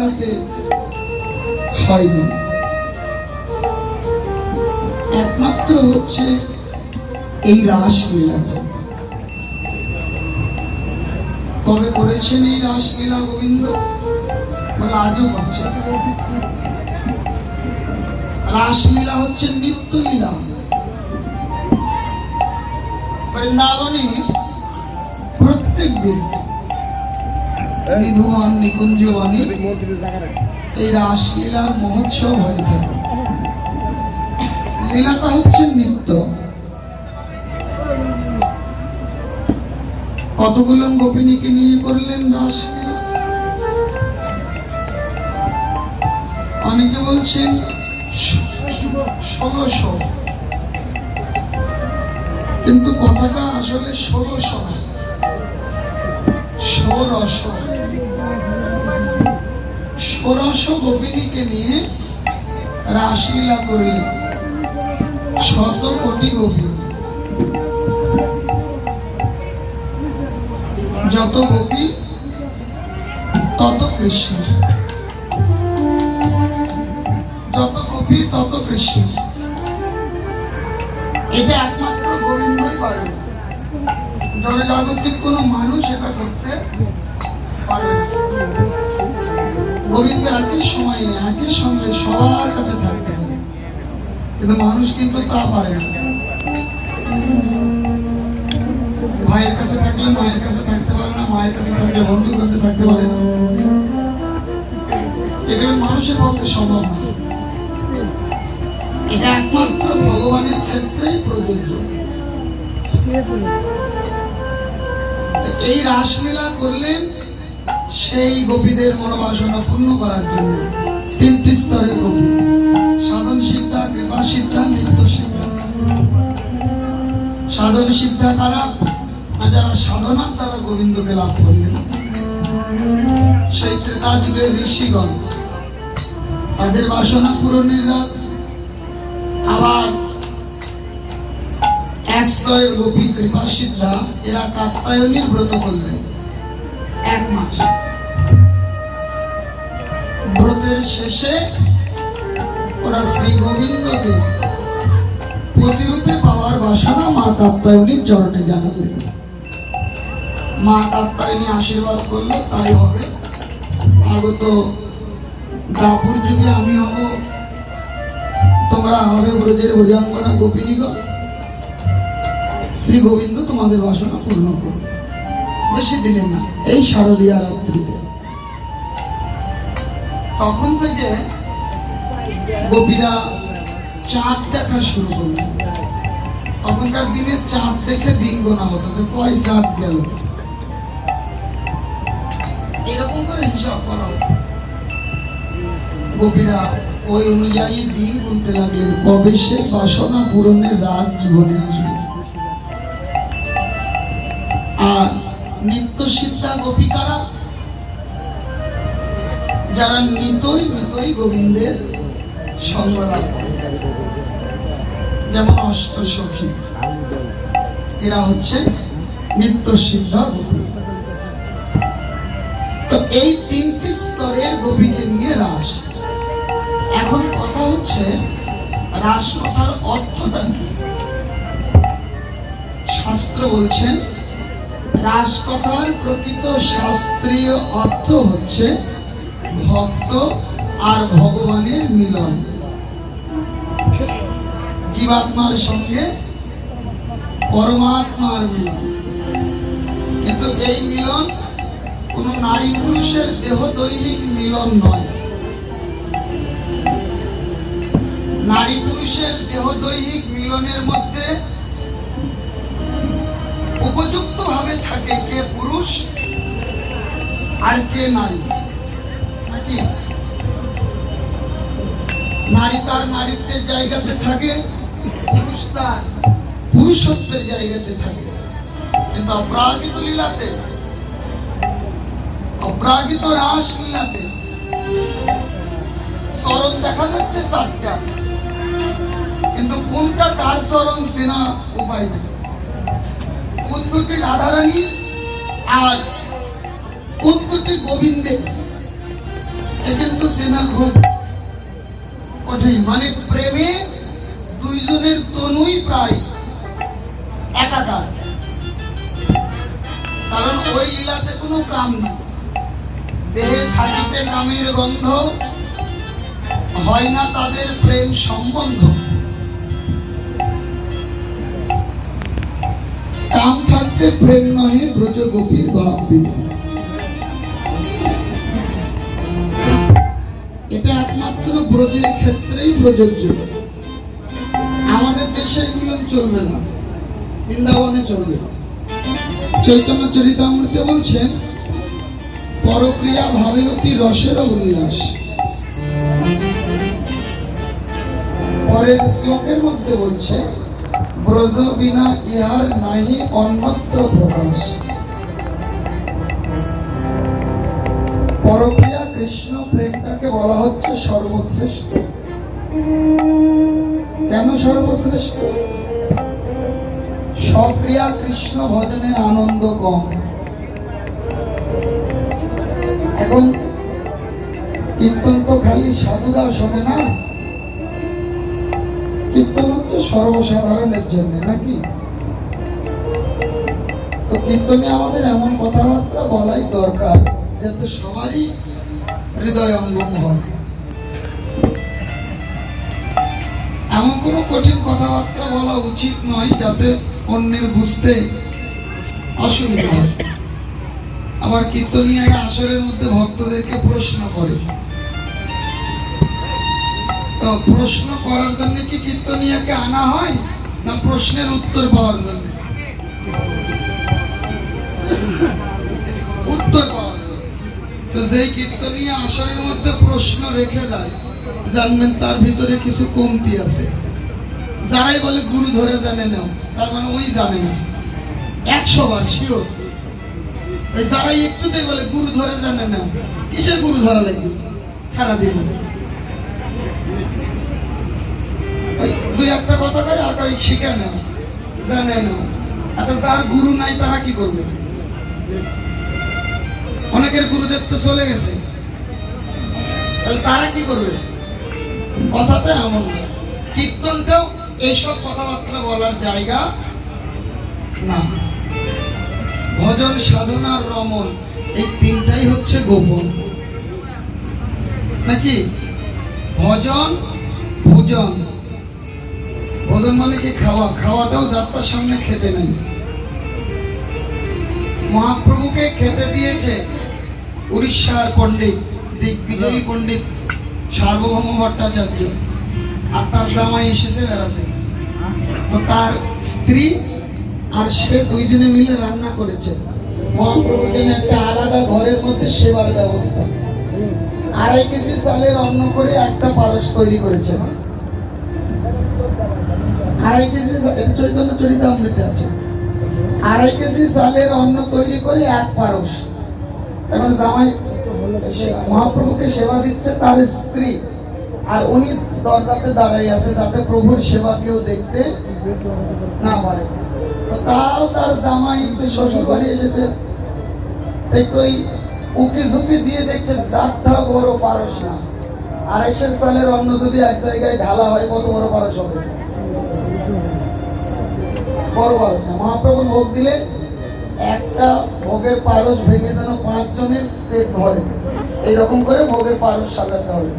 লীলাতে হয়নি, একমাত্র হচ্ছে এই রাসলীলাটা। কবে করেছেন এই রাসলীলা গোবিন্দ? বলে আজও করছে। রাসলীলা হচ্ছে নিত্য লীলা। বৃন্দাবনে প্রত্যেক দিন নিধুবন নিকুঞ্জবনে এই রাসলীলার মহোৎসব হয়ে থাকে। লীলাটা হচ্ছে নিত্য। কতগুলো গোপিনীকে নিয়ে করলেন রাসলীলা? অনেকে বলছেন 1600, কিন্তু কথাটা আসলে 1600 না, 1600 গোপিনীকে নিয়ে রাসলীলা করলেন। 100 কোটি গোপী, যত গোপী তত কৃষ্ণ, যত গোপী তত কৃষ্ণ। এটা একমাত্র গোবিন্দই পারে, জনজাগতিক কোনো মানুষ এটা করতে পারবে না। গোবিন্দ একই সময়ে একই সঙ্গে সবার কাছে থাকতে পারে, কিন্তু মানুষ কিন্তু তা পারে না। ভাইয়ের কাছে থাকলে মায়ের কাছে থাকতে পারে না, মায়ের কাছে থাকলে বন্ধুর কাছে থাকতে পারে না। এগুলো মানুষের পক্ষে সম্ভব না। এটা একমাত্র ভগবানের ক্ষেত্রেই প্রযোজ্য। এই রাসলীলা করলেন সেই গোপীদের মনোবাসনা পূর্ণ করার জন্য। 3টি স্তরের গোপী: সাধন সিদ্ধা, কৃপা সিদ্ধা, নিত্য সিদ্ধা। সাধন সিদ্ধা কারা? যারা সাধনার দ্বারা গোবিন্দকে লাভ করলেন। সেই ত্রেতা যুগের ঋষিগণ, তাদের বাসনা পূরণের রাত। আবার এক স্তরের গোপী কৃপা সিদ্ধা, এরা কাত্যায়নীর ব্রত করলেন 1 মাস। ব্রতের শেষে ওরা শ্রী গোবিন্দকে প্রতিরূপে পাওয়ার বাসনা মা কাত্যায়নীর চরণে জানালেন। মা কাত্যায়নী আশীর্বাদ করলো তাই হবে। আগত দাপুর যুগে আমি হব, তোমরা হবে ব্রজের ব্রজাঙ্গনা গোপিনীগণ। শ্রী গোবিন্দ তোমাদের বাসনা পূর্ণ করবে। বেশি দিলেন না, এই শারদীয়া রাত্রিতে। তখন থেকে গোপীরা চাঁদ দেখা শুরু করলেন। তখনকার দিনে চাঁদ দেখে দিন গোনা হতো, কয় চাঁদ গেল, এরকম করে হিসাব করা হতো। গোপীরা ওই অনুযায়ী দিন গুনতে লাগলেন, কবে সে বাসনা পূরণের রাত জীবনে আসবে। আর নিত্য সিদ্ধা গোপিকারা, যারা নিতই নিতই গোবিন্দের সঙ্গ লাভ করে, যেমন অষ্টসখী, এরা হচ্ছে নিত্য সিদ্ধা গোপী। তো এই 3টি স্তরের গোপীকে নিয়ে রাস। এখন কথা হচ্ছে রাস কথার অর্থটা কি? শাস্ত্র বলছেন রাস কথার প্রকৃত শাস্ত্রীয় অর্থ হচ্ছে ভক্ত আর ভগবানের মিলন, জীবাত্মার সঙ্গে পরমাত্মার মিলন। কিন্তু এই মিলন কোন নারী পুরুষের দেহ দৈহিক মিলন নয়। নারী পুরুষের দেহ দৈহিক মিলনের মধ্যে উপযুক্ত ভাবে থাকে কে পুরুষ আর কে নারী, নাকি? নারী তার নারীত্বের জায়গাতে থাকে, পুরুষ তার পুরুষত্বের জায়গাতে থাকে। কিন্তু অপ্রাকৃত লীলাতে, অপ্রাকৃত রাস লীলাতে চরণ দেখা যাচ্ছে 4টা, কিন্তু কোনটা কার চরণ চেনা উপায় নেই। কোন দুটি রাধারানী আর কোন দুটি গোবিন্দের এ কিন্তু চেনা খুব কঠিন। মানে প্রেমে দুইজনের তনুই প্রায় একাকার, কারণ ওই লীলাতে কোনো কাম নেই। দেহে থাকিতে কামের গন্ধ, হয় না তাদের প্রেম সম্বন্ধ। কাম থাকতে প্রেম নহে, ব্রজ গোপীর ভাব বিভোর। এটা একমাত্র ব্রজের ক্ষেত্রেই প্রযোজ্য। আমাদের দেশে এগুলো চলবে না, বৃন্দাবনে চলবে। চৈতন্য চরিতামৃতে বলছেন, পরক্রিয়া ভাবে অতি রসের উল্লাস। পরের শ্লোকের মধ্যে বলছে, ব্রজ বিনা ইহার নাহি অন্যত্র প্রকাশ। পরক্রিয়া কৃষ্ণ প্রেমটাকে বলা হচ্ছে সর্বশ্রেষ্ঠ। কেন সর্বশ্রেষ্ঠ? সক্রিয়া কৃষ্ণ ভজনের আনন্দ কম। এখন কীর্তন তো খালি সাধুরা শোনে না, কীর্তন হচ্ছে সর্বসাধারণের জন্য, নাকি? তো কীর্তনে আমাদের এমন কথাবার্তা বলাই দরকার যাতে সবারই হৃদয় অঙ্গম হয়। এমন কোনো কঠিন কথাবার্তা বলা উচিত নয় যাতে অন্যের বুঝতে অসুবিধা হয়। আবার কীর্তনীয়ারা আসরের মধ্যে ভক্তদেরকে প্রশ্ন করে, তো প্রশ্ন করার জন্য কি কীর্তনীয়াকে আনা হয়, না প্রশ্নের উত্তর পাওয়ার জন্য? উত্তর পাওয়ার জন্য। তো যেই কীর্তনীয়া আসরের মধ্যে প্রশ্ন রেখে দেয়, জানবেন তার ভিতরে কিছু কমতি আছে। যারাই বলে গুরু ধরে জানে না, তার মানে ওই জানে না 100 বার শিওর। যারাই একটুতেই বলে গুরু ধরে জানে না, কিসের গুরু ধরা লাগবে সারাদিন? ওই দুই একটা কথা কয় আর কই শিখে না, জানে না। আচ্ছা, যার গুরু নাই তারা কি করবে? অনেকের গুরুদেব তো চলে গেছে, তাহলে তারা কি করবে? কথাটা এমন না। কীর্তনটাও এইসব কথাবার্তা বলার জায়গা না। ভজন, সাধনার রমন, এই তিনটাই হচ্ছে গোপন, নাকি? ভজন, ভোজন। ভোজন মানে কি? খাওয়া। খাওয়াটাও যাত্রার সামনে খেতে নেই। মহাপ্রভুকে খেতে দিয়েছে উড়িষ্যার পণ্ডিত, দিগ্বিজয়ী পণ্ডিত সার্বভৌম ভট্টাচার্য, আর তার জামাই এসেছে বেড়াতে। তো তার স্ত্রী আর সে দুইজনে মিলে রান্না করেছে মহাপ্রভুর জন্য একটা আলাদা ঘরের মধ্যে সেবার ব্যবস্থা। 2.5 কেজি চালের অন্ন করে একটা পারস তৈরি করেছে। 2.5 কেজি, চৈতন্য চরিতামৃতে আছে, 2.5 কেজি চালের অন্ন তৈরি করে এক পারস। এখন জামাই মহাপ্রভুকে সেবা দিচ্ছে তার স্ত্রী, আর উনি দরজাতে দাঁড়াই আছে যাতে প্রভুর সেবা কেউ দেখতে না পারে। তো তাও তার জামাই শ্বশুর বাড়ি এসেছে, একটু ওই উকি ঝুঁকি দিয়ে দেখছে যাত্রা বড় পারস না। 250 চালের অন্ন যদি এক জায়গায় ঢালা হয় কত বড় পারস হবে? বড় পারস না। মহাপ্রভু ভোগ দিলে একটা ভোগের পারস ভেঙে যেন 5 জনের পেট ভরে, এইরকম করে ভোগের পারস সাজাতে হবে।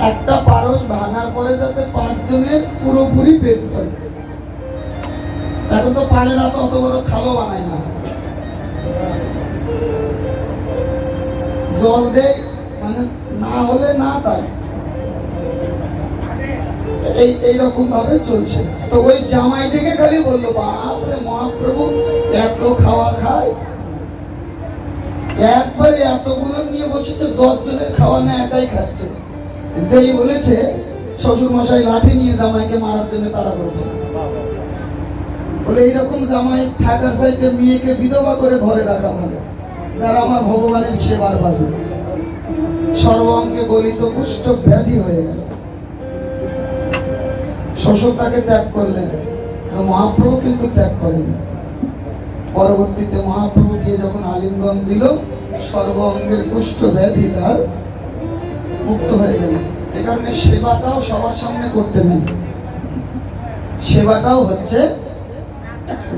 একটা পারস ভাঙার পরে যাতে 5 জনের পুরোপুরি পেট ভরে। এখন তো পারে না, তো অত বড় থালো বানায় না, জল দেয়, মানে না হলে না। তাই এইরকম ভাবে চলছে। তো ওই জামাই থেকে খালি বললো, বাপরে মহাপ্রভু এত খাওয়া খায়, একবারে এতগুলো নিয়ে বসেছে, 10 জনের খাওয়া না একাই খাচ্ছে। যেই বলেছে শ্বশুর মশাই লাঠি নিয়ে জামাইকে মারার জন্য তারা করেছে। বলে এইরকম জামাই থাকার চাইতে মেয়েকে বিধবা করে ঘরে রাখা ভালো, যারা আমার ভগবানের সেবার বাজবে। সর্বাঙ্গে গলিত কুষ্ঠ ব্যাধি হয়ে গেল। শ্বশুর তাকে ত্যাগ করলেন, মহাপ্রভু কিন্তু ত্যাগ করেনি। পরবর্তীতে মহাপ্রভু গিয়ে যখন আলিঙ্গন দিল, সর্ব অঙ্গের কুষ্ঠ ব্যাধি তার মুক্ত হয়ে গেল। এ কারণে সেবাটাও সবার সামনে করতে নেই, সেবাটাও হচ্ছে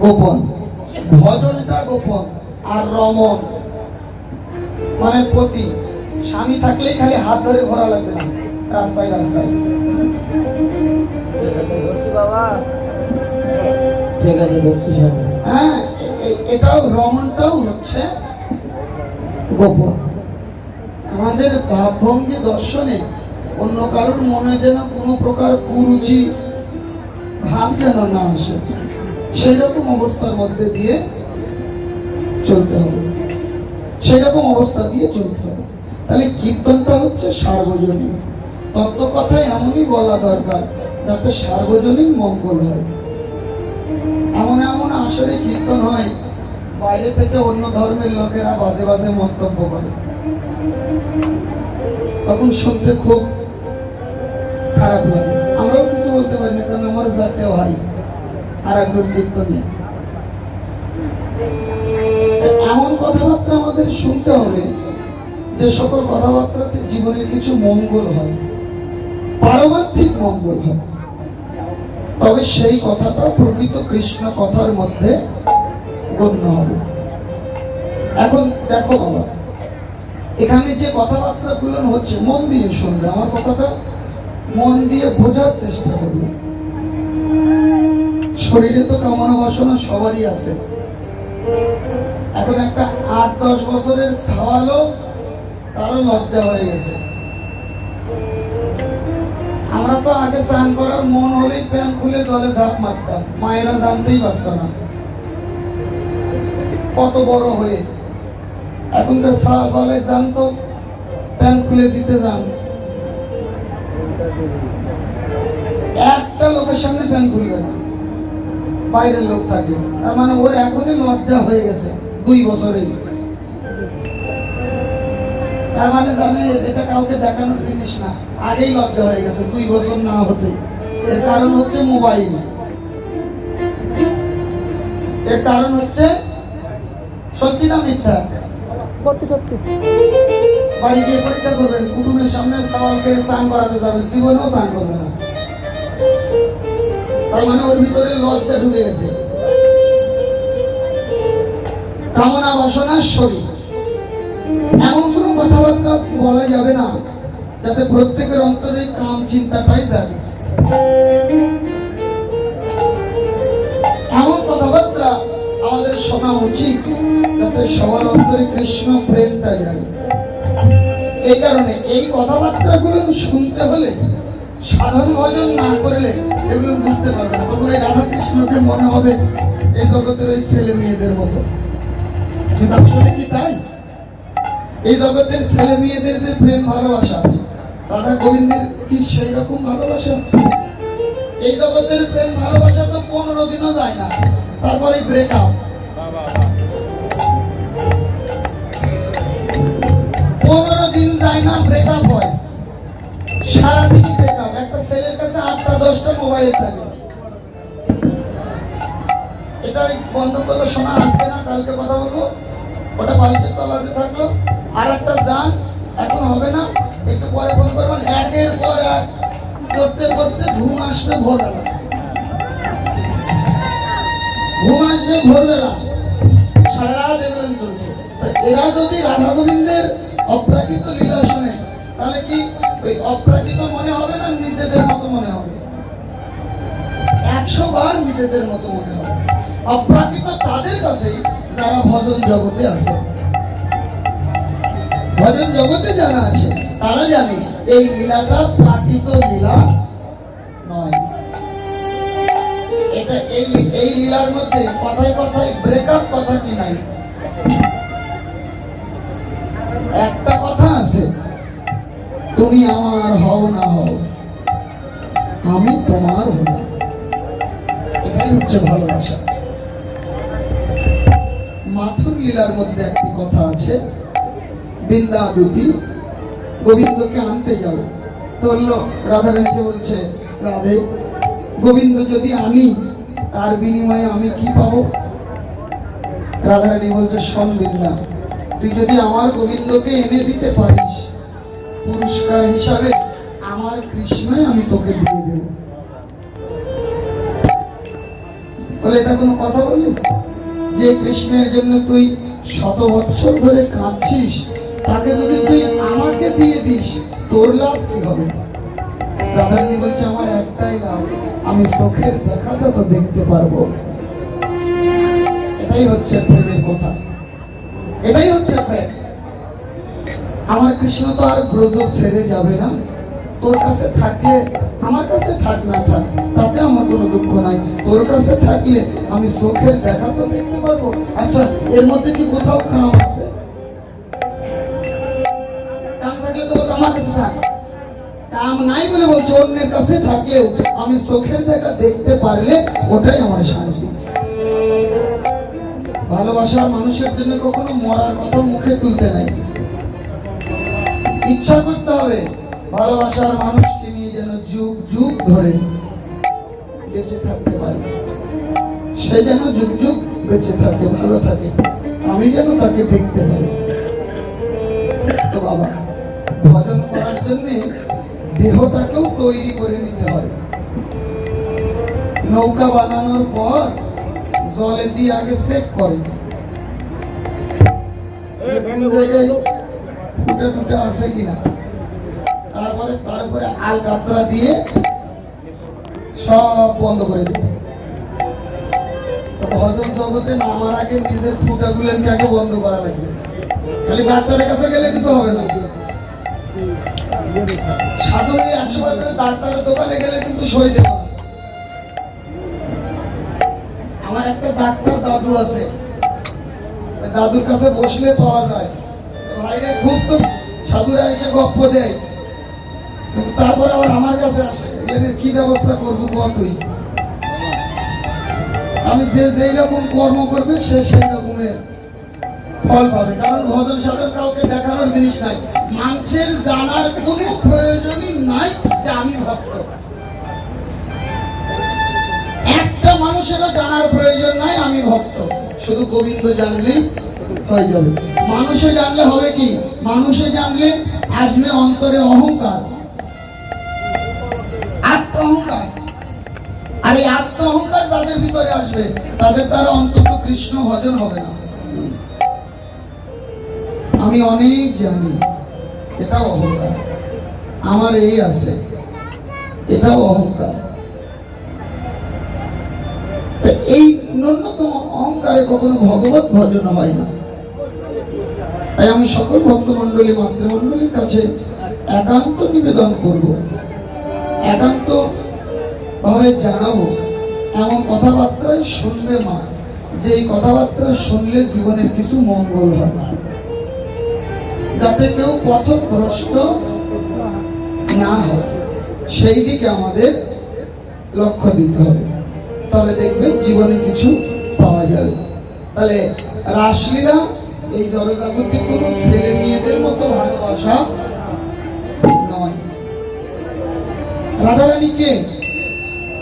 গোপন, ভজনটা গোপন। আর রমণ মানে পতি, স্বামী থাকলেই খালি হাত ধরে ঘোরা লাগবে না রাস্তায় রাস্তায়। হ্যাঁ, এটাও রমণটাও হচ্ছে গোপন। আমাদের ভাবভঙ্গি দর্শনে অন্য কারোর মনে যেন কোনো প্রকার কুরুচি ভাব যেন না আসে, সেই রকম অবস্থার মধ্যে দিয়ে চলতে হবে, সেই রকম অবস্থা দিয়ে চলতে হবে। তাহলে কীর্তনটা হচ্ছে সার্বজনীন তত্ত্ব, কথায় এমনই বলা দরকার যাতে সার্বজনীন মঙ্গল হয়। এমন এমন আসরে কীর্তন হয়, বাইরে থেকে অন্য ধর্মের লোকেরা বাজে বাজে মন্তব্য করে, তখন শুনতে খুব খারাপ লাগে। আমরাও কিছু বলতে পারি না, কারণ আমার জাতীয় ভাই আর একজন কীর্তনী। এমন কথাবার্তা আমাদের শুনতে হবে যে সকল কথাবার্তাতে জীবনের কিছু মঙ্গল হয়, পারমার্থিক মঙ্গল হয়, তবে সেই কথাটা প্রকৃত কৃষ্ণ কথার মধ্যে গণ্য হবে। এখন দেখো বাবা, এখানে যে কথাবার্তা গুলো হচ্ছে মন দিয়ে শুনবে, আমার কথাটা মন দিয়ে বোঝার চেষ্টা করবে। শরীরে তো কামনা বাসনা সবারই আছে। এখন একটা 8-10 বছরের ছাওয়ালও তারও লজ্জা হয়ে গেছে। আমরা তো আগে স্নান করার মন হলেই প্যান্ট খুলে জলে ঝাঁপ মারতাম, মায়েরা জানতেই পারত না কত বড় হয়ে। এখনকার ছাওয়ালে জানতো প্যান্ট খুলে দিতে যান, একটা লোকের সামনে প্যান্ট খুলবে না, বাইরের লোক থাকবে। তার মানে ওর এখনই লজ্জা হয়ে গেছে 2 বছরেই। তার মানে জানে এটা কাউকে দেখানোর জিনিস না, আগেই লজ্জা হয়ে গেছে 2 বছর না হতে। এর কারণ হচ্ছে মোবাইল, এর কারণ হচ্ছে সত্যি না মিথ্যা? সত্যি সত্যি। বাড়ি গিয়ে পরীক্ষা করবেন, কুটুমের সামনে সওয়ালকে স্নান করাতে যাবেন, জীবনেও স্নান করবে না। তার মানে ওর ভিতরে লজ্জা ঢুকে গেছে। কামনা বাসনার শরীর, এমন কোনো কথাবার্তা বলা যাবে না যাতে প্রত্যেকের অন্তরে কাম চিন্তাটাই জাগে। এমন কথাবার্তা আমাদের শোনা উচিত যাতে সবার অন্তরে কৃষ্ণ প্রেমটা জাগে। এই কারণে এই কথাবার্তাগুলো শুনতে হলে সাধারণ ভজন না করলে এগুলো বুঝতে পারবে না। তখন এই রাধা কৃষ্ণকে মনে হবে এই জগতের ওই ছেলে মেয়েদের মতো, কিন্তু আসলে কি তাই? এই জগতের ছেলে মেয়েদের যে প্রেম ভালোবাসা, রাধা গোবিন্দের কি সেই রকম ভালোবাসা? এই জগতের প্রেম ভালোবাসা তো 15 দিনও যায় না, তারপরে ব্রেকআপ। 15 দিন যায় না, ব্রেকআপ হয়, সারাদিনই ব্রেকআপ। একটা ছেলের কাছে 8টা-10টা মোবাইল থাকে। এটা বন্ধ করলে শোনা আসবে না, কালকে কথা বলবো। ওটা বালিশের তলাতে থাকলো, আর একটা যান, এখন হবে না, একটু পরে ফোন করবেন। একের পর এক করতে করতে ঘুম আসবে ভোরবেলা, ঘুম আসবে ভোরবেলা, সারা রাত এগুলো চলছে। এরা যদি রাধা গোবিন্দের অপ্রাকৃত লীলা শোনে, তাহলে কি ওই অপ্রাকৃত মনে হবে না নিজেদের মতো মনে হবে? 100 বার নিজেদের মতো মনে হবে। অপ্রাকৃত তাদের কাছেই যারা ভজন জগতে আছে। ভজন জগতে যারা আছে তারা জানে এই লীলাটা প্রাকৃত লীলা নয়। এটা এই লীলার মধ্যে কথায় কথায় ব্রেকআপ কথাটি নাই। একটা কথা আছে, তুমি আমার হও না হও, আমি তোমার হব। এটাই হচ্ছে ভালোবাসা। মাথুর লীলার মধ্যে একটি কথা আছে, বৃন্দাবতী গোবিন্দকে আনতে যাবে তো বললো, রাধারানীকে বলছে, রাধে গোবিন্দ যদি আনি তার বিনিময়ে আমি কি পাবো? রাধারানী বলছে, শোন বৃন্দা, তুই যদি আমার গোবিন্দকে এনে দিতে পারিস, পুরস্কার হিসাবে আমার কৃষ্ণই আমি তোকে দিয়ে দেব। বলে এটা কোনো কথা বললি? যে কৃষ্ণের জন্য তুই 100 বছর ধরে কাঁদছিস, তাকে যদি তুই আমাকে দিয়ে দিস, তোর লাভ কি হবে? রাধারানী বলছে আমার একটাই লাভ, আমি চোখের দেখাটা তো দেখতে পারবো। এটাই হচ্ছে প্রেমের কথা, এটাই হচ্ছে প্রেম। আমার কৃষ্ণ তো আর ব্রজ ছেড়ে যাবে না, তোর কাছে থাকলে, আমার কাছে থাক না থাক তাতে আমার কোনো দুঃখ নাই, তোর কাছে থাকলে আমি চোখের দেখা তো দেখতে পারবো। আচ্ছা, এর মধ্যে কি কোথাও কাম আছে? কাম থাকলে তো আমার কাছে থাক, কাম নাই বলে বলছে অন্যের কাছে থাকলেও আমি চোখের দেখা দেখতে পারলে ওটাই আমার শান্তি। ভালোবাসার মানুষের জন্য কখনো মরার কথা মুখে তুলতে নাই, ইচ্ছা করতে হবে ভালোবাসার মানুষকে নিয়ে যেন যুগ যুগ ধরে বেঁচে থাকতে পারে, সে যেন যুগ যুগ বেঁচে থাকে, ভালো থাকে, আমি যেন তাকে দেখতে পারি। তো বাবা, ভজন করার জন্য দেহটাকেও তৈরি করে নিতে হয়। নৌকা বানানোর পর জলে দিয়ে আগে সেট করে, ফুটে টুটে আছে কিনা, তারপরে আলকাতরা দিয়ে সব বন্ধ করে দেবে। ভজন জগতে নামার আগে নিজের ফুটাগুলোকে আগে বন্ধ করা লাগবে। খালি ডাক্তারের কাছে গেলে কিন্তু হবে না, সাধন দিয়ে 100 বার করে ডাক্তারের দোকানে গেলে কিন্তু সই দেব না। আমার একটা ডাক্তার দাদু আছে, দাদুর কাছে বসলে পাওয়া যায়। ভাইরা খুব তো সাধুরা এসে গপ্প দেয়, কিন্তু তারপরে আবার আমার কাছে আসে, এর কি ব্যবস্থা করবো কতই। আমি যে যেই রকম কর্ম করবে সে সেই রকমের ফল পাবে, কারণ ভজন সাধন কাউকে দেখানোর জিনিস নাই। মানুষের জানার কোনো প্রয়োজনই নাই যে আমি ভক্ত, একটা মানুষেরও জানার প্রয়োজন নাই আমি ভক্ত, শুধু গোবিন্দ জানলেই হয়ে যাবে। মানুষে জানলে হবে কি? মানুষে জানলে আসবে অন্তরে অহংকার, আত্ম অহংকার। আর এই আত্ম অহংকার যাদের ভিতরে আসবে তাদের দ্বারা অন্তত কৃষ্ণ ভজন হবে না। আমি অনেক জানি, এটাও অহংকার, আমার এই আছে, এটাও অহংকার। এই ন্যূনতম অহংকারে কখনো ভগবত ভজন হয় না। তাই আমি সকল ভক্তমন্ডলী মাতৃমন্ডলীর কাছে একান্ত নিবেদন করব, একান্ত ভাবে জানাবো, এমন কথাবার্তায় শুনবে মা, যে এই কথাবার্তা শুনলে জীবনের কিছু মঙ্গল হয়, যাতে কেউ পথভ্রষ্ট না হয়, সেই দিকে আমাদের লক্ষ্য দিতে হবে। তবে দেখবেন জীবনে কিছু পাওয়া যাবে। তাহলে রাসলীলা এই জড়জাগতিক কোন ছেলে মেয়েদের মতো ভালোবাসা নয়। রাধারানী কে?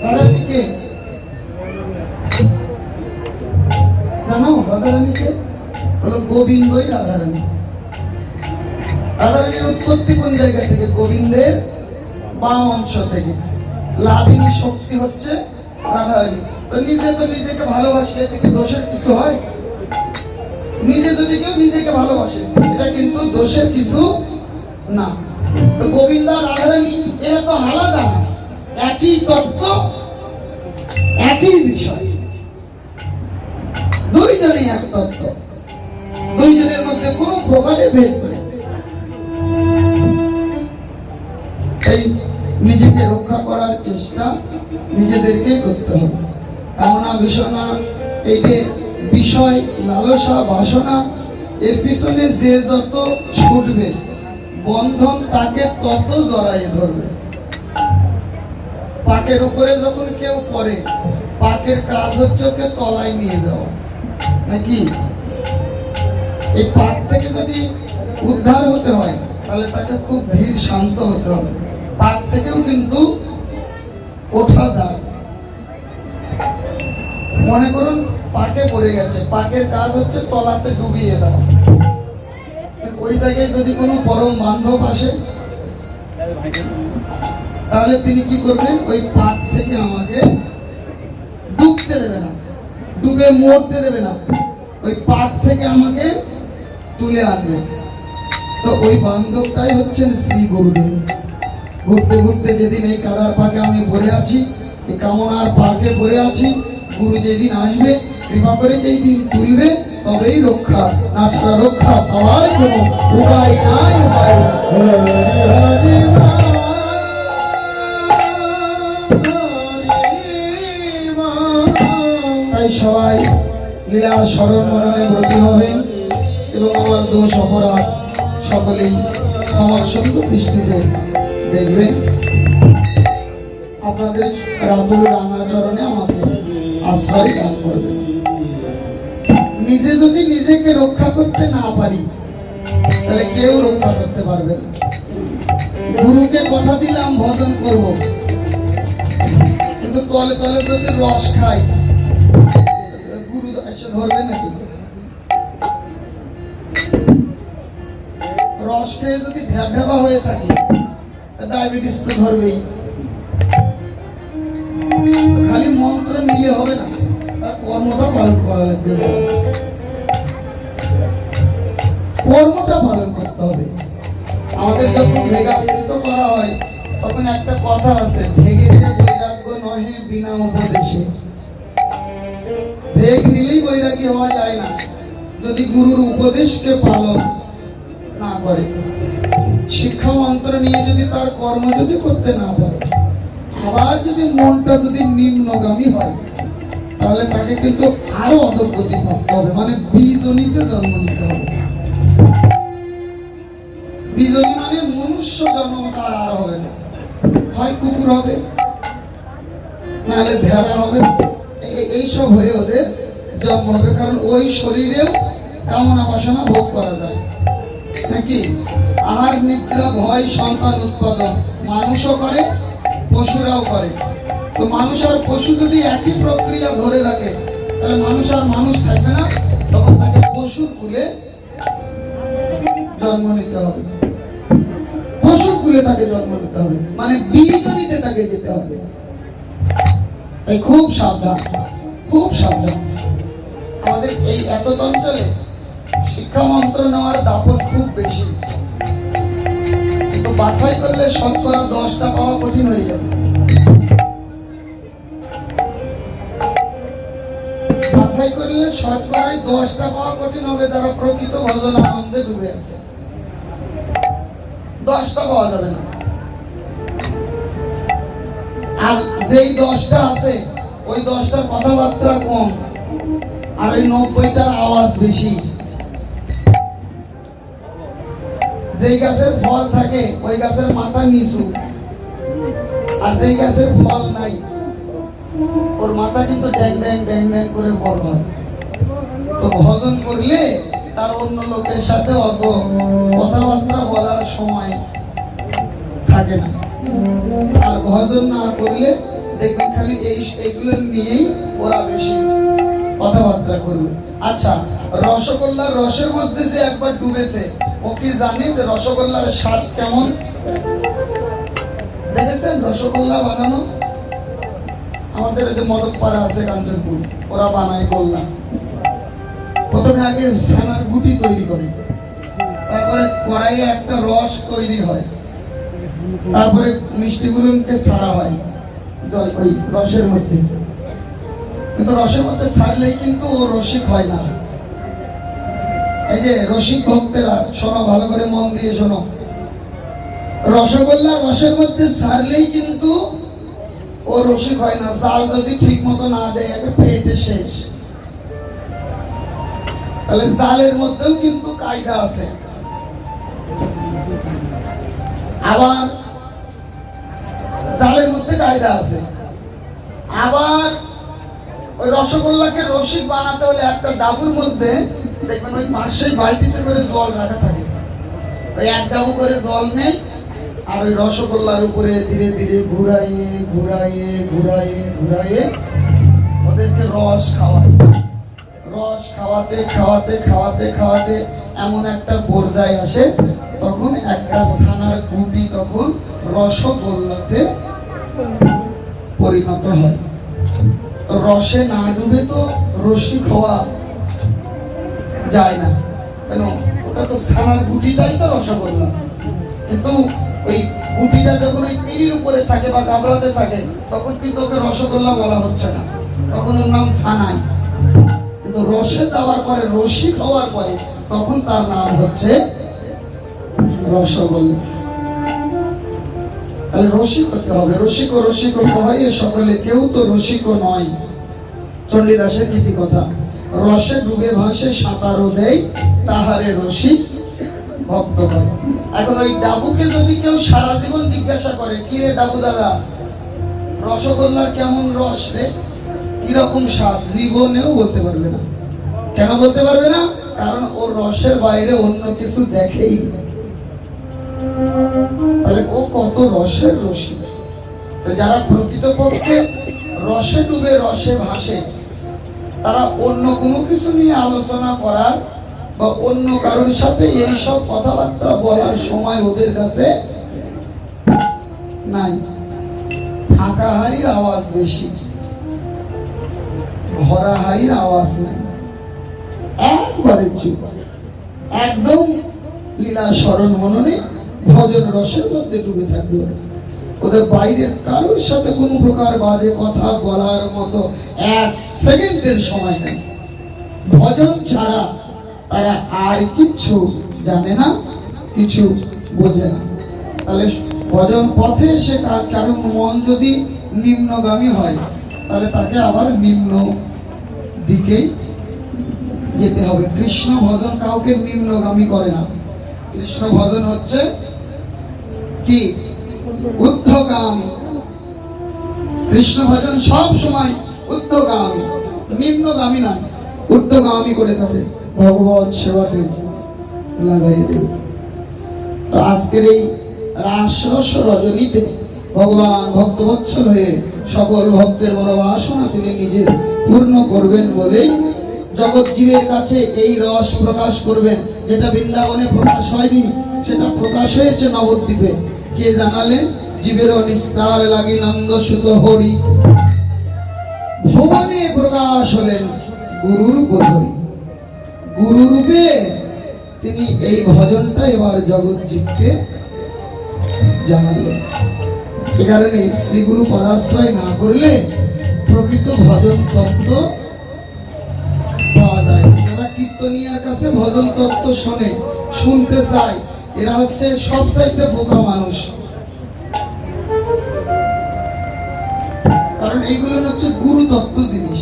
রাধারানী কে জানো? রাধারানী কে? হলো গোবিন্দই রাধারানী। রাধারানীর উৎপত্তি কোন জায়গা থেকে? গোবিন্দের বাম অংশ থেকে। লাদিনী শক্তি হচ্ছে রাধারানী। তো নিজেকে ভালোবাসে, এতে দোষের কিছু হয়? নিজে যদি কেউ নিজেকে ভালোবাসে, এটা কিন্তু দোষের কিছু না। তো গোবিন্দ আর রাধারানী এরা তো আলাদা না, একই তত্ত্ব, একই বিষয়, দুইজনই এক তত্ত্ব, দুইজনের মধ্যে কোনো প্রকারে ভেদ নেই। এই নিজেকে রক্ষা করার চেষ্টা নিজেদেরকেই করতে হবে। কামনা বাসনা, এই যে বিষয় লালসা বাসনা, এর পিছনে যে যত ছুটবে বন্ধন তাকে তত জড়াইয়ে ধরবে। পাকের উপরে যখন কেউ পড়ে, পাকের কাজ হচ্ছে ওকে তলায় নিয়ে যাওয়া, নাকি? এই পাক থেকে যদি উদ্ধার হতে হয় তাহলে তাকে খুব ধীর শান্ত হতে হবে। পাক থেকেও কিন্তু ওঠা যায়। মনে করুন পাকে পড়ে গেছে, পাকের কাজ হচ্ছে তলাতে ডুবিয়ে দেওয়া, ওই জায়গায় যদি কোনো পরম বান্ধব আসে, তাহলে তিনি কি করবেন, ওই পাত থেকে আমাকে ডুবতে দেবে না, ডুবে মরতে দেবে না, ওই পাত থেকে আমাকে তুলে আনবে। তো ওই বান্ধবটাই হচ্ছেন শ্রী গুরুদেব। ঘুরতে ঘুরতে যেদিন এই কাদার পাকে আমি পড়ে আছি, এই কামনার পাকে পড়ে আছি, গুরু যেদিন আসবে, কৃপা করে যেই দিন তুলবে, তবেই রক্ষা, না ছাড়া রক্ষা পাওয়ার কোনো উপায় নাই, উপায় নাই। তাই সবাই লীলা স্মরণ মননে ব্রতী হবেন এবং আমার দোষ অপরাধ সকলেই ক্ষমার সুন্দর দৃষ্টিতে দেখবেন। আপনাদের রাতুল রাঙাচরণে আমাকে আশ্রয় দান করবেন। নিজে যদি নিজেকে রক্ষা করতে না পারি, তাহলে কেউ রক্ষা করতে পারবে না। গুরুকে কথা দিলাম ভজন করব, কিন্তু তলে তলে যদি রস খাই, গুরু এসে ধরবে নাকি? রস খেয়ে যদি ঢাবা হয়ে থাকে, ডায়াবেটিস তো ধরবেই। খালি মন্ত্র নিলে হবে না, তার কর্মটা পালন করা লাগবে, কর্মটা পালন করতে হবে। আমাদের যখন ভেগাশ্রিত করা হয়, তখন একটা কথা আছে, ভেগেতে বৈরাগ্য নহে বিনা উপদেশে। ভেগ নিলেই বৈরাগী হওয়া যায় না, যদি গুরুর উপদেশকে পালন না করে। শিক্ষা মন্ত্র নিয়ে যদি তার কর্ম যদি করতে না পারে, আবার যদি মনটা যদি নিম্নগামী হয়, তাহলে তাকে কিন্তু আরো অধোগতি প্রাপ্ত হবে, মানে বিজনিতে জন্ম নিতে হবে। বিজনী মানে মনুষ্য জন্ম, তার আর হবে না, হয় কুকুর হবে, নাহলে ভেড়া হবে, এইসব হয়ে ওদের জন্ম হবে। কারণ ওই শরীরেও কামনা বাসনা ভোগ করা যায় নাকি? আহার নিদ্রা ভয় সন্তান উৎপাদন মানুষও করে, পশুরাও করে। তো মানুষ আর পশু যদি একই প্রক্রিয়া ধরে রাখে, তাহলে মানুষ আর মানুষ থাকবে না, তখন তাকে পশুর কুলে জন্ম নিতে হবে, পশুর কুলে তাকে জন্ম নিতে হবে, মানে বীজনিতে তাকে যেতে হবে। তাই খুব সাবধান, খুব সাবধান। আমাদের এই এত অঞ্চলে শিক্ষা মন্ত্র নেওয়ার দাপট খুব বেশি, কিন্তু বাছাই করলে শতকরা 10টা পাওয়া কঠিন হয়ে যাবে। বাছাই করলে শতকরাই 10টা পাওয়া কঠিন হবে, যারা প্রকৃত ভজন আনন্দে ডুবে আছে। 10টা পাওয়া যাবে না। আর যেই 10টা আছে, ওই 10টার কথাবার্তা কম, আর ওই 90টার আওয়াজ বেশি। যেই গাছের ফল থাকে, ওই গাছের মাথা নিচু, আর যেই গাছের ফল নাই, ওর মাথা কিন্তু ড্যাং ড্যাং ড্যাং ড্যাং করে বড় হয়। তো ভজন করলে তার অন্য লোকের সাথে অত কথাবার্তা বলার সময় থাকে না। আর ভজন না করলে দেখবেন খালি এইগুলো নিয়েই ওরা বেশি কথাবার্তা করবে। আচ্ছা, রসগোল্লার রসের মধ্যে যে একবার ডুবেছে, ও কি জানে যে রসগোল্লার স্বাদ কেমন? দেখেছেন রসগোল্লা বানানো? আমাদের যে মদকপাড়া আছে কাঞ্চনপুর, ওরা বানায় গোল্লা। প্রথমে আগে ছানার গুটি তৈরি করে, তারপরে কড়াইয়ে একটা রস তৈরি হয়, তারপরে মিষ্টিগুলোকে ছাড়া হয় ওই রসের মধ্যে। কিন্তু রসের মধ্যে ছাড়লেই কিন্তু ও রসিক হয় না। এই যে রসিক ভক্তেরা শোনো, ভালো করে মন দিয়ে শোনো, রসগোল্লা রসের মধ্যে ছাড়লেই কিন্তু ও রসিক হয় না। জাল যদি ঠিক মতো না দেয়, ফেটে শেষ। তাহলে জালের মধ্যেও কিন্তু কায়দা আছে। আবার জালের মধ্যে কায়দা আছে। আবার ওই রসগোল্লাকে রসিক বানাতে হলে একটা ডাবুর মধ্যে দেখবেন ওই পাশেই বালতিতে করে জল রাখা থাকে, ওই এক ডাবু করে জল নেই, আর ওই রসগোল্লার উপরে ধীরে ধীরে ঘুরাইয়ে ঘুরাইয়ে ঘুরাইয়ে ঘুরাইয়ে ওদেরকে রস খাওয়ায়। রস খাওয়াতে খাওয়াতে খাওয়াতে খাওয়াতে এমন একটা পর্যায়ে আসে, তখন একটা ছানার গুটি তখন রসগোল্লাতে পরিণত হয়। তো রসে না ডুবে তো রসি খাওয়া যায় না, কেন? ওটা তো ছানার গুটিটাই তো রসগোল্লা। কিন্তু ওই গুটিটা যখন ওই পিঁড়ির উপরে থাকে বা গাবলাতে থাকে, তখন কিন্তু ওকে রসগোল্লা বলা হচ্ছে না, তখন ওর নাম ছানাই। কিন্তু রসে যাওয়ার পরে, রসি খাওয়ার পরে, তখন তার নাম হচ্ছে রসগোল্লা। তাহলে রসিক হতে হবে। রসিক ও রসিক হয় সকলে, কেউ তো রসিক নয়। চণ্ডীদাসের নীতি কথা, রসে ডুবে ভাসে সাঁতারও দেয়, তাহারে রসিক ভক্ত হয়। এখন ওই ডাবুকে যদি কেউ সারা জীবন জিজ্ঞাসা করে, কি রে ডাবু দাদা, রসগোল্লার কেমন রস রে, কিরকম স্বাদ, জীবনেও বলতে পারবে না। কেন বলতে পারবে না? কারণ ও রসের বাইরে অন্য কিছু দেখেই না। তাহলে ও কত রসের রসিক। যারা প্রকৃতপক্ষে রসে ডুবে রসে ভাসে, তারা অন্য কোনো কিছু নিয়ে আলোচনা করার বা অন্য কারোর সাথে এইসব কথাবার্তা বলার সময় ওদের কাছে নাই। ফাঁকা হাড়ির আওয়াজ বেশি, ভরা হাড়ির আওয়াজ নাই। একবারে চুপ, একদম লীলা স্মরণ মননে ভজন রসের মধ্যে ডুবে থাকবে। ওদের বাইরের কারোর সাথে কোনো প্রকার বাজে কথা বলার মতো এক সেকেন্ডের সময় নেই। ভজন ছাড়া তারা আর কিছু জানে না, কিছু বোঝে না। তাহলে ভজন পথে এসে কারো মন যদি নিম্নগামী হয়, তাহলে তাকে আবার নিম্ন দিকে যেতে হবে। কৃষ্ণ ভজন কাউকে নিম্নগামী করে না। কৃষ্ণ ভজন হচ্ছে কি? ঊর্ধ্বগামী। কৃষ্ণ ভজন সব সময় ঊর্ধ্বগামী, নিম্নগামী নয়, ঊর্ধ্বগামী করে দেবে, ভগবত সেবাতে লাগাই দেবে। তো আজকের এই রাসরস রজনীতে ভগবান ভক্তবৎসল হয়ে সকল ভক্তের মনোবাসনা তিনি নিজে পূর্ণ করবেন বলেই জগৎ জীবের কাছে এই রস প্রকাশ করবেন। যেটা বৃন্দাবনে প্রকাশ হয়নি, সেটা প্রকাশ হয়েছে নবদ্বীপে। কে জানালেন? জীবের নিস্তার লাগি নন্দ সুত হরি, ভুবনে প্রকাশ হলেন গুরুর বোধরি। গুরু রূপে তিনি এই ভজনটা এবার জগৎ জীবকে জানালেন। এ কারণে শ্রী গুরু পদাশ্রয় না করলে প্রকৃত ভজন তত্ত্ব পাওয়া যায়। যারা কীর্তনিয়ার কাছে ভজন তত্ত্ব শোনে, শুনতে চায়, এরা হচ্ছে সব চাইতে বোকা মানুষ। কারণ এইগুলো হচ্ছে গুরু তত্ত্ব জিনিস,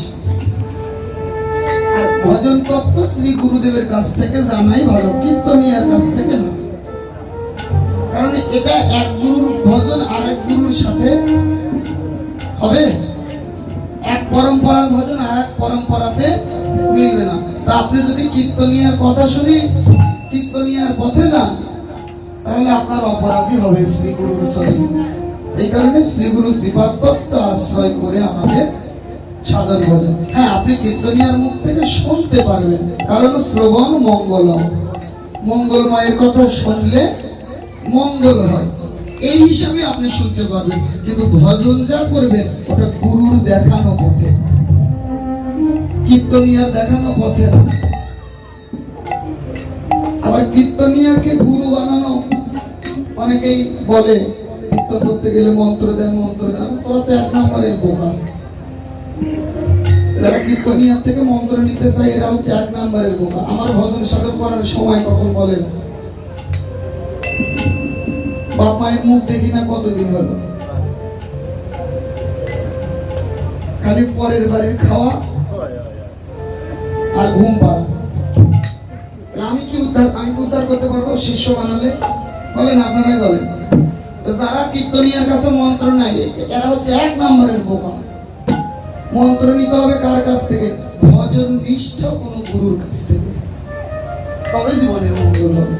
আর ভজন তত্ত্ব শ্রী গুরুদেবের কাছ থেকে জানাই ভালো, কীর্তনিয়ার কাছ থেকে না। কারণ এটা এক গুরুর ভজন আর এক গুরুর সাথে হবে, এক পরম্পরার ভজন আর এক পরম্পরাতে মিলবে না। তো আপনি যদি কীর্তনিয়ার কথা শুনি, কীর্তনিয়ার পথে যান, তাহলে আপনার অপরাধী হবে শ্রী গুরুর চরণে। এই কারণে শ্রী গুরু শ্রীপাদ তত্ত্ব আশ্রয় করে আমাদের সাধন ভজন। হ্যাঁ, আপনি কীর্তনিয়ার মুখ থেকে শুনতে পারবেন, কারণ শ্রবণ মঙ্গলম, মঙ্গলময়ের কথা শুনলে মঙ্গল হয়, এই হিসাবে আপনি শুনতে পারবেন। কিন্তু ভজন যা করবেন ওটা গুরুর দেখানো পথে, কীর্তনিয়ার দেখানো পথে না। আবার কীর্তনিয়াকে গুরু বানানো, অনেকেই বলে কীর্তন করতে গেলে মন্ত্র দেন, মন্ত্র দেন। তোরা তো এক নম্বরের বোকা। যারা কীর্তনিয়ার থেকে মন্ত্র নিতে চায়, এরা হচ্ছে এক নম্বরের বোকা। আমার ভজন সাধন করার সময় কখন বলেন? বাপ মায়ের মুখ দেখি না কতদিন হলো, খালি পরের বাড়ির খাওয়া আর ঘুম পাড়া। আমি কি উদ্ধার করতে পারবো শিষ্য বানালে? বলেন, আপনারাই বলেন। তো যারা কীর্তনিয়ার কাছে মন্ত্র নাই, এরা হচ্ছে এক নম্বরের বোকা। মন্ত্র নিতে হবে কার কাছ থেকে? ভজন নিষ্ঠ কোনো গুরুর কাছ থেকে, তবে জীবনের মঙ্গল হবে।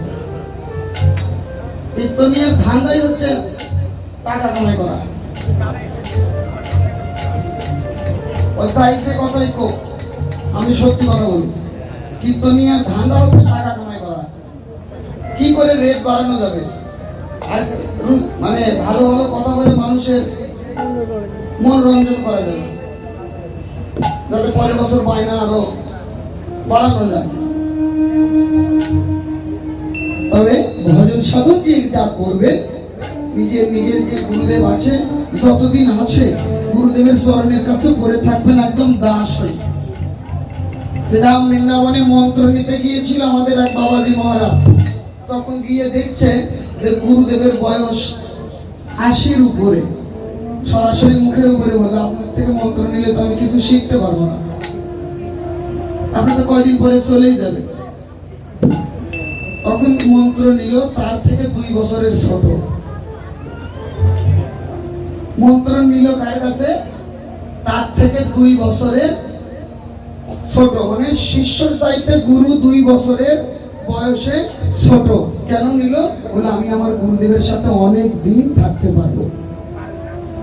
কীর্তনিয়ার ধান্দাই হচ্ছে টাকা কামাই করা। ওই চাইছে কথাই কো, আমি সত্যি কথা বলি, কীর্তনিয়ার ধান্দা হচ্ছে টাকা কামাই করা। কি করে রেট বাড়ানো যাবে, আর মানে ভালো ভালো কথা বলে মানুষের মনোরঞ্জন করা যাবে, যাতে পরের বছর বায়না আরো বাড়ানো যায়। তবে ভজন সাধন যে যা করবেন, নিজের নিজের যে গুরুদেব আছে, যতদিন আছে গুরুদেবের চরণের কাছে পড়ে থাকবেন একদম দাস হয়ে। শ্রীরাম বৃন্দাবনে মন্ত্র নিতে গিয়েছিল আমাদের এক বাবাজি মহারাজ, তখন গিয়ে দেখছে যে গুরুদেবের বয়স 80-র উপরে, সরাসরি মুখের উপরে বলে, আপনার থেকে মন্ত্র নিলে তো আমি কিছু শিখতে পারবো না, আপনি তো কয়দিন পরে চলেই যাবে। তখন মন্ত্র নিল তার থেকে 2 বছরের ছোট, মন্ত্র নিল কার কাছে, তার থেকে 2 বছরের ছোট, মানে শিষ্যর চাইতে গুরু 2 বছরের বয়সে ছোট। কেন নিল? বলে আমি আমার গুরুদেবের সাথে অনেক দিন থাকতে পারবো,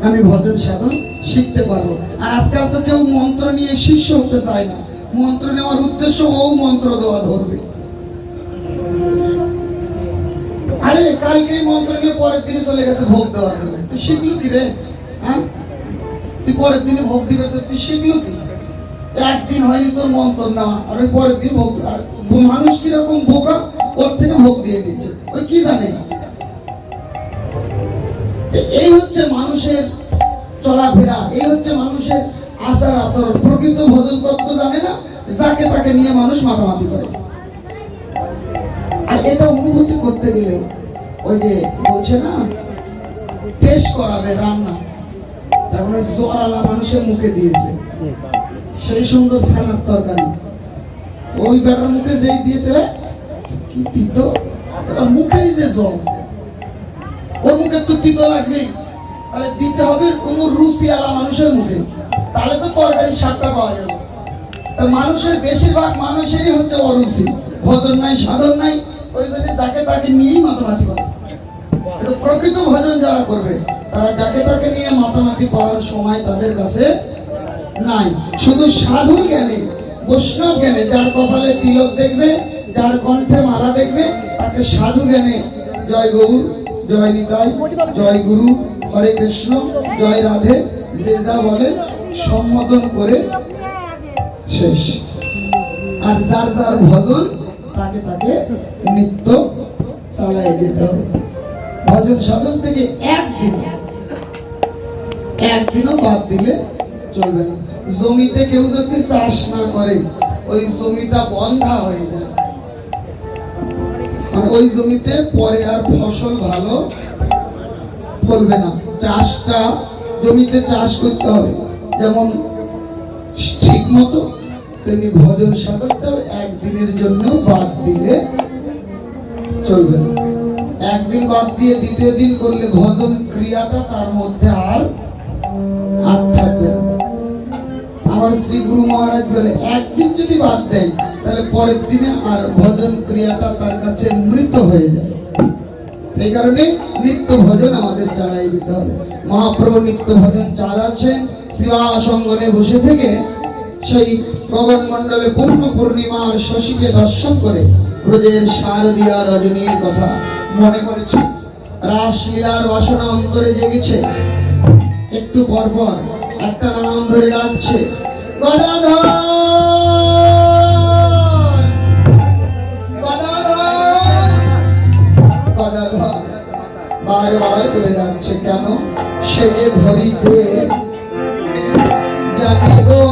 আমি ভজন সাধন শিখতে পারবো। আর আজকাল তো কেউ মন্ত্র নিয়ে শিষ্য হতে চায় না, মন্ত্র নেওয়ার উদ্দেশ্য ও মন্ত্র দেওয়া ধরবে। আরে কালকে মন্ত্র নিয়ে পরের দিনে চলে গেছে ভোগ দেওয়ার জন্য, তুই শিখলো কি রে? হ্যাঁ, তুই পরের দিনে ভোগ দিবে, তুই শিখলো কি? একদিন হয়নি তোর মন্ত্র নেওয়া, আর ওই পরের দিন ভোগ। আর মানুষ কিরকম বোকা, ওর থেকে ভোগ দিয়ে দিচ্ছে, ওই কি জানে। এই হচ্ছে মানুষের চলাফেরা, এই হচ্ছে মানুষের আচার আচরণ। প্রকৃত ভজন তত্ত্ব জানে না, যাকে তাকে নিয়ে মানুষ মাতামাতি করে। আর এটা অনুভূতি করতে গেলে ওই যে বলছে না, টেস্ট করাবে রান্না, তখন ওই জোয়ালা মানুষের মুখে দিয়েছে সেই সুন্দর ছানার তরকারি, ওই বেটার মুখে যেই দিয়েছে কি তিতো, মুখেই যে জল, ওর মুখে তো তিতো লাগবেই, তাহলে দিতে হবে কোন রুচি আলা মানুষের মুখে, তাহলে তো তরকারি স্বাদটা পাওয়া যাবে। মানুষের বেশিরভাগ মানুষেরই হচ্ছে অরুচি, ভজন নাই সাধন নাই, ওই জন্য যাকে তাকে নিয়েই মাতামাতি করে। প্রকৃত ভজন যারা করবে তারা যাকে তাকে নিয়ে মাতামাতি করার সময় তাদের কাছে নাই। শুধু সাধুর জ্ঞানে, বৈষ্ণব জ্ঞানে, যার কপালে তিলক দেখবে, যার কণ্ঠে মালা দেখবে, তাকে সাধু জ্ঞানে জয় গৌর, জয় নিতাই, জয় গুরু, হরে কৃষ্ণ, জয় রাধে, যে যা বলে সম্বোধন করে শেষ। আর যার যার ভজন তাকে তাকে নিত্য চালাই দিতে হবে। ভজন সাধন থেকে একদিনও বাদ দিলে চলবে না। জমিতে কেউ যদি চাষ না করে, ওই জমিটা বন্ধা হয়ে যায়, মানে ওই জমিতে পরে আর ফসল ভালো ফলবে না। চাষটা জমিতে চাষ করতে হবে যেমন ঠিক মতো, তেমনি ভজন সাধনটাও একদিনের জন্য বাদ দিলে চলবে না। একদিন বাদ দিয়ে দ্বিতীয় দিন করলে ভজন ক্রিয়াটা তার মধ্যে আর থাকবে না। আমার শ্রী গুরু মহারাজ বলে, একদিন যদি বাদ দেয় তাহলে পরের দিনে আর ভজন ক্রিয়াটা তার কাছে মৃত হয়ে যায়। এই কারণে নিত্য ভজন আমাদের চালাই দিতে হবে। মহাপ্রভু নিত্য ভজন চালাচ্ছেন, শিবাসঙ্গনে বসে থেকে সেই গগন মণ্ডলে পূর্ণ পূর্ণিমার শশীকে দর্শন করে ব্রজের শারদীয়া রজনীর কথা মনে পড়েছে। রাসলীলার বাসনা অন্তরে জেগেছে। একটু পরপর একটা নাম ধরে ডাকছে, গদাধর গদাধর গদাধর, বারবার করে ডাকছে। কেন? সে যে ধরিতে জানে গো,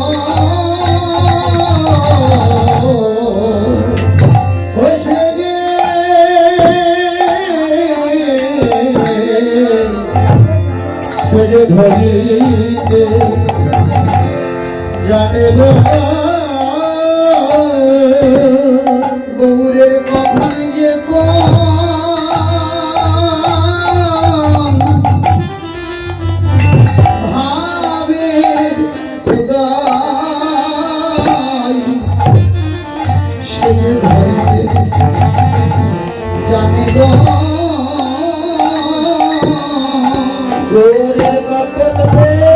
ধরিতে জানে গৌরের কখন যে ভাবে সে যে ধরিতে জানে গৌরের কখন ভাবে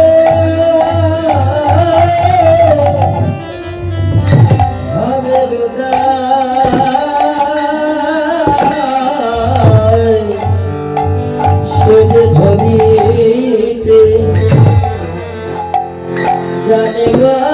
জানিবার